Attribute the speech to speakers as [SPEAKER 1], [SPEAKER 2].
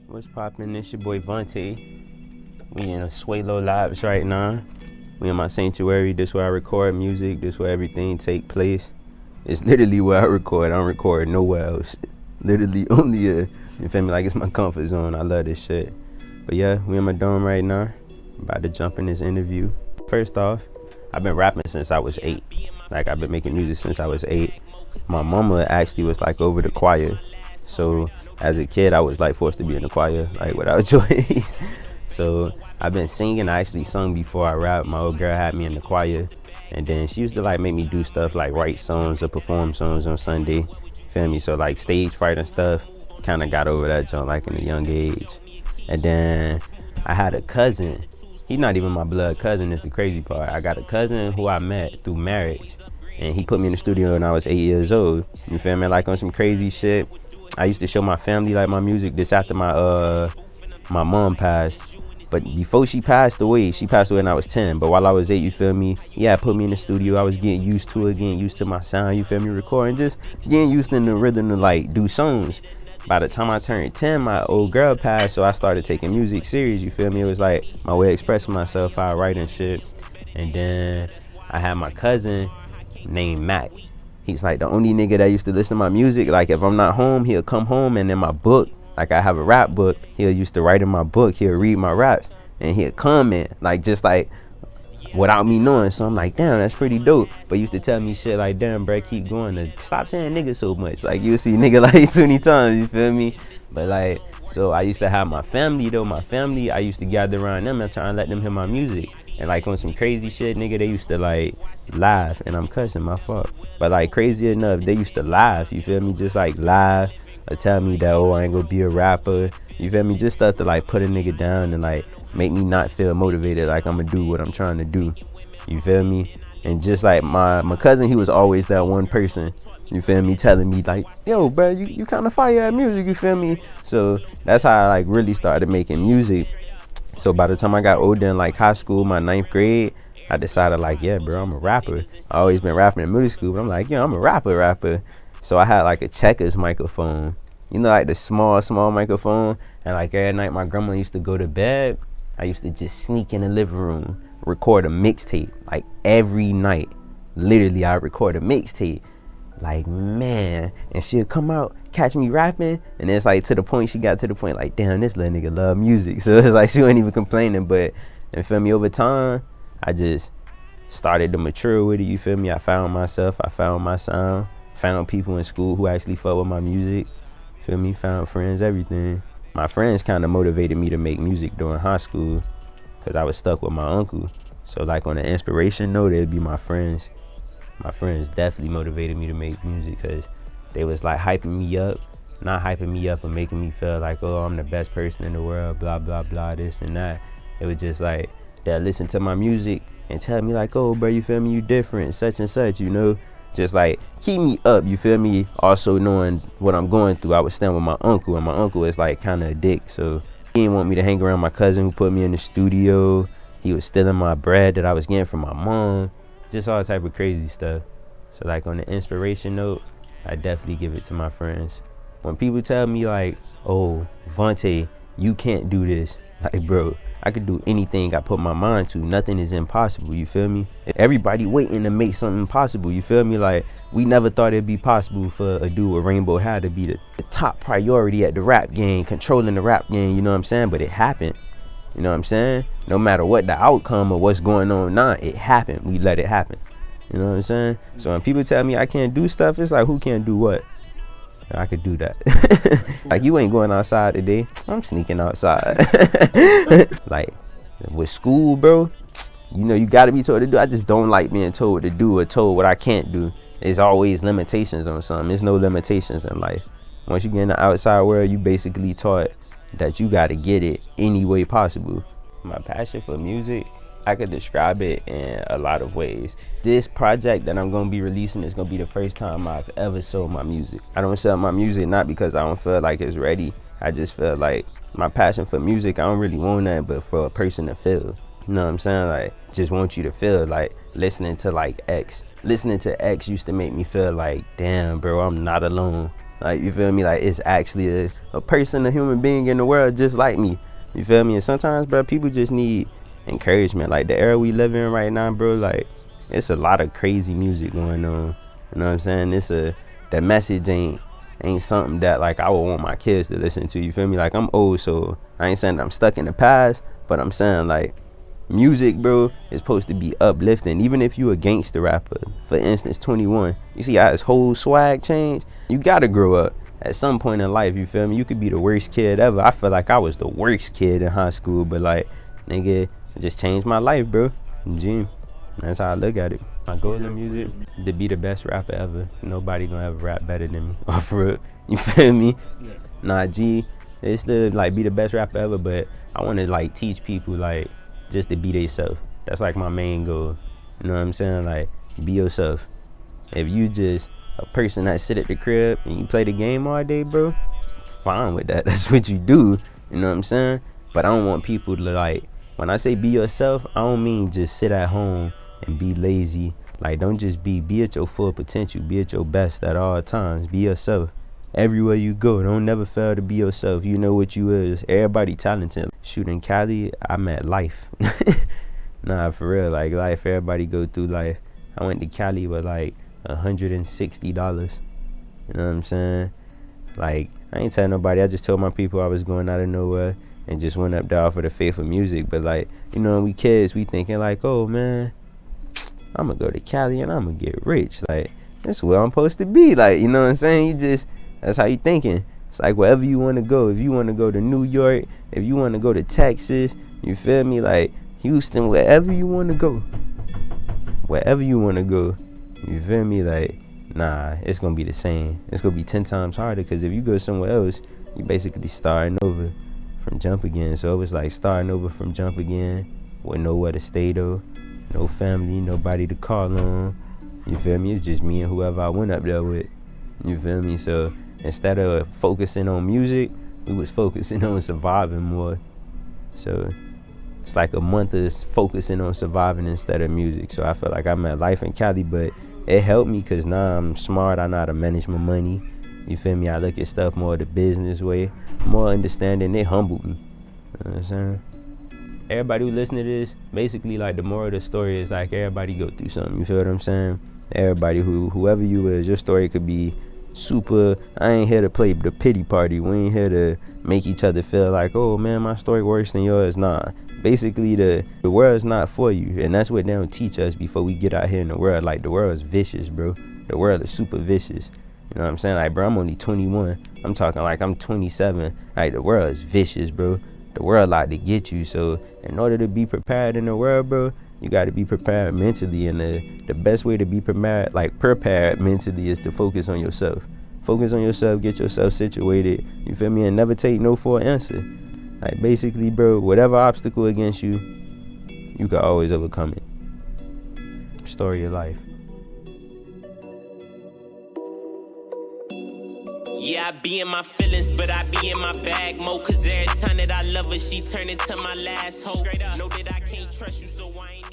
[SPEAKER 1] What's poppin'? It's your boy Vontae. We in a Swalo Labs right now. We in my sanctuary. This where I record music. This where everything take place. It's literally where I record. I don't record nowhere else. Literally only here. You feel me? Like it's my comfort zone. I love this shit. But yeah, we in my dome right now. About to jump in this interview. First off, I've been rapping since I was 8. Like I've been making music since I was 8. My mama actually was like over the choir. So as a kid, I was like forced to be in the choir, like without choice. So I've been singing. I actually sung before I rapped. My old girl had me in the choir, and then she used to like make me do stuff like write songs or perform songs on Sunday. Feel me? So like stage fright and stuff. Kind of got over that junk like in a young age. And then I had a cousin. He's not even my blood cousin. Is the crazy part. I got a cousin who I met through marriage, and he put me in the studio when I was 8 years old. You feel me? Like on some crazy shit. I used to show my family like my music. This after my mom passed. But before she passed away when I was 10. But while I was 8, you feel me? Yeah, put me in the studio. I was getting used to it, getting used to my sound, you feel me? Recording, just getting used to the rhythm to like do songs. By the time I turned 10, my old girl passed, so I started taking music serious, you feel me? It was like my way of expressing myself, how I write and shit. And then I had my cousin named Mac. He's like the only nigga that used to listen to my music. Like if I'm not home, he'll come home, and in my book, like I have a rap book, he'll used to write in my book, he'll read my raps, and he'll comment, like just like without me knowing. So I'm like, damn, that's pretty dope. But he used to tell me shit like, damn, bro, keep going. Stop saying nigga so much. Like you'll see nigga like 20 times, you feel me? But like, so I used to have my family though. My family, I used to gather around them and try and let them hear my music. And like on some crazy shit, nigga, they used to like laugh, and I'm cussing, my fault. But like crazy enough, they used to laugh, you feel me? Just like laugh or tell me that, oh, I ain't gonna be a rapper. You feel me? Just stuff to like put a nigga down and like make me not feel motivated, like I'm gonna do what I'm trying to do. You feel me? And just like my cousin, he was always that one person, you feel me, telling me like, yo, bro, you kind of fire at music, you feel me? So that's how I like really started making music. So by the time I got older in like high school, my 9th grade, I decided like, yeah, bro, I'm a rapper. I always been rapping in middle school, but I'm like, yeah, I'm a rapper. So I had like a Checkers microphone, you know, like the small microphone. And like every night my grandma used to go to bed, I used to just sneak in the living room, record a mixtape, like every night. Literally, I record a mixtape. Like, man, and she'll come out, catch me rapping, and it's like she got to the point like, damn, this little nigga love music. So it's like she wasn't even complaining. But you feel me, over time I just started to mature with it, you feel me? I found myself, I found my sound, found people in school who actually fuck with my music, feel me? Found friends, everything. My friends kind of motivated me to make music during high school because I was stuck with my uncle. So like on an inspiration note, it'd be my friends. My friends definitely motivated me to make music because they was like hyping me up, not hyping me up and making me feel like, oh, I'm the best person in the world, blah, blah, blah, this and that. It was just like, they'll listen to my music and tell me like, oh, bro, you feel me, you different, such and such, you know? Just like keep me up, you feel me? Also knowing what I'm going through, I was staying with my uncle, and my uncle is like kind of a dick. So he didn't want me to hang around my cousin who put me in the studio. He was stealing my bread that I was getting from my mom. Just all type of crazy stuff. So like on the inspiration note, I definitely give it to my friends. When people tell me like, oh, Vontae, you can't do this, like, bro, I could do anything I put my mind to. Nothing is impossible, you feel me? Everybody waiting to make something possible, you feel me? Like, we never thought it'd be possible for a dude with rainbow hair to be the top priority at the rap game, controlling the rap game, you know what I'm saying? But it happened, you know what I'm saying? No matter what the outcome of what's going on now, it happened. We let it happen, you know what I'm saying? So when people tell me I can't do stuff, it's like, who can't do what? I could do that. Like, you ain't going outside today, I'm sneaking outside. Like with school, bro, you know, you gotta be told to do. I just don't like being told what to do or told what I can't do. There's always limitations on something. There's no limitations in life. Once you get in the outside world, you basically taught that you gotta get it any way possible. My passion for music, I could describe it in a lot of ways. This project that I'm gonna be releasing is gonna be the first time I've ever sold my music. I don't sell my music not because I don't feel like it's ready. I just feel like my passion for music, I don't really want that but for a person to feel. You know what I'm saying? Like, just want you to feel like listening to like X. Listening to X used to make me feel like, damn, bro, I'm not alone. Like, you feel me? Like, it's actually a person, a human being in the world just like me. You feel me? And sometimes, bro, people just need encouragement. Like, the era we live in right now, bro, like, it's a lot of crazy music going on. You know what I'm saying? That message ain't something that, like, I would want my kids to listen to. You feel me? Like, I'm old, so I ain't saying I'm stuck in the past, but I'm saying, like, music, bro, is supposed to be uplifting. Even if you a gangster rapper, for instance, 21, you see how his whole swag changed? You gotta grow up at some point in life. You feel me? You could be the worst kid ever. I feel like I was the worst kid in high school, but, like, nigga, it just changed my life, bro. Gee, that's how I look at it. My goal in music, to be the best rapper ever. Nobody gonna ever rap better than me. Off road. You feel me? Nah, G, it's to, like, be the best rapper ever, but I wanna, like, teach people, like, just to be themselves. That's, like, my main goal. You know what I'm saying? Like, be yourself. If you just a person that sit at the crib and you play the game all day, bro, fine with that. That's what you do. You know what I'm saying? But I don't want people to, like, when I say be yourself, I don't mean just sit at home and be lazy. Like, don't just be at your full potential. Be at your best at all times. Be yourself. Everywhere you go, don't never fail to be yourself. You know what you is. Everybody talented. Shoot, in Cali, I met life. Nah, for real, like, life. Everybody go through life. I went to Cali with, like, $160. You know what I'm saying? Like, I ain't telling nobody. I just told my people I was going out of nowhere and just went up there for the faith of music. But, like, you know, we kids, we thinking, like, oh, man, I'm gonna go to Cali and I'm gonna get rich. Like, that's where I'm supposed to be. Like, you know what I'm saying? That's how you thinking. It's like, wherever you want to go. If you want to go to New York, if you want to go to Texas, you feel me? Like, Houston, wherever you want to go. Wherever you want to go. You feel me? Like, nah, it's going to be the same. It's going to be 10 times harder, because if you go somewhere else, you basically starting over from jump again. So it was like starting over from jump again with nowhere to stay, though. No family, nobody to call on. You feel me? It's just me and whoever I went up there with. You feel me? So instead of focusing on music, we was focusing on surviving more. So it's like a month of focusing on surviving instead of music. So I feel like I'm at life in Cali, but it helped me because now I'm smart. I know how to manage my money. You feel me? I look at stuff more the business way, more understanding. It humbled me. You know what I'm saying? Everybody who listen to this, basically, like, the moral of the story is, like, everybody go through something. You feel what I'm saying? Everybody whoever you is, your story could be super. I ain't here to play the pity party. We ain't here to make each other feel like, oh man, my story worse than yours. Nah, basically the world's not for you, and that's what they don't teach us before we get out here in the world. Like, the world is vicious, bro. The world is super vicious. You know what I'm saying? Like, bro, I'm only 21. I'm talking like I'm 27. Like, the world is vicious, bro. The world like to get you. So in order to be prepared in the world, bro, you got to be prepared mentally, and the best way to be prepared mentally is to focus on yourself. Focus on yourself, get yourself situated, you feel me, and never take no for an answer. Like, basically, bro, whatever obstacle against you, you can always overcome it. Story of life.
[SPEAKER 2] Yeah, I be in my feelings, but I be in my bag more. Cause every time that I love her, she turn into my last hope. Know that I can't trust you, so I ain't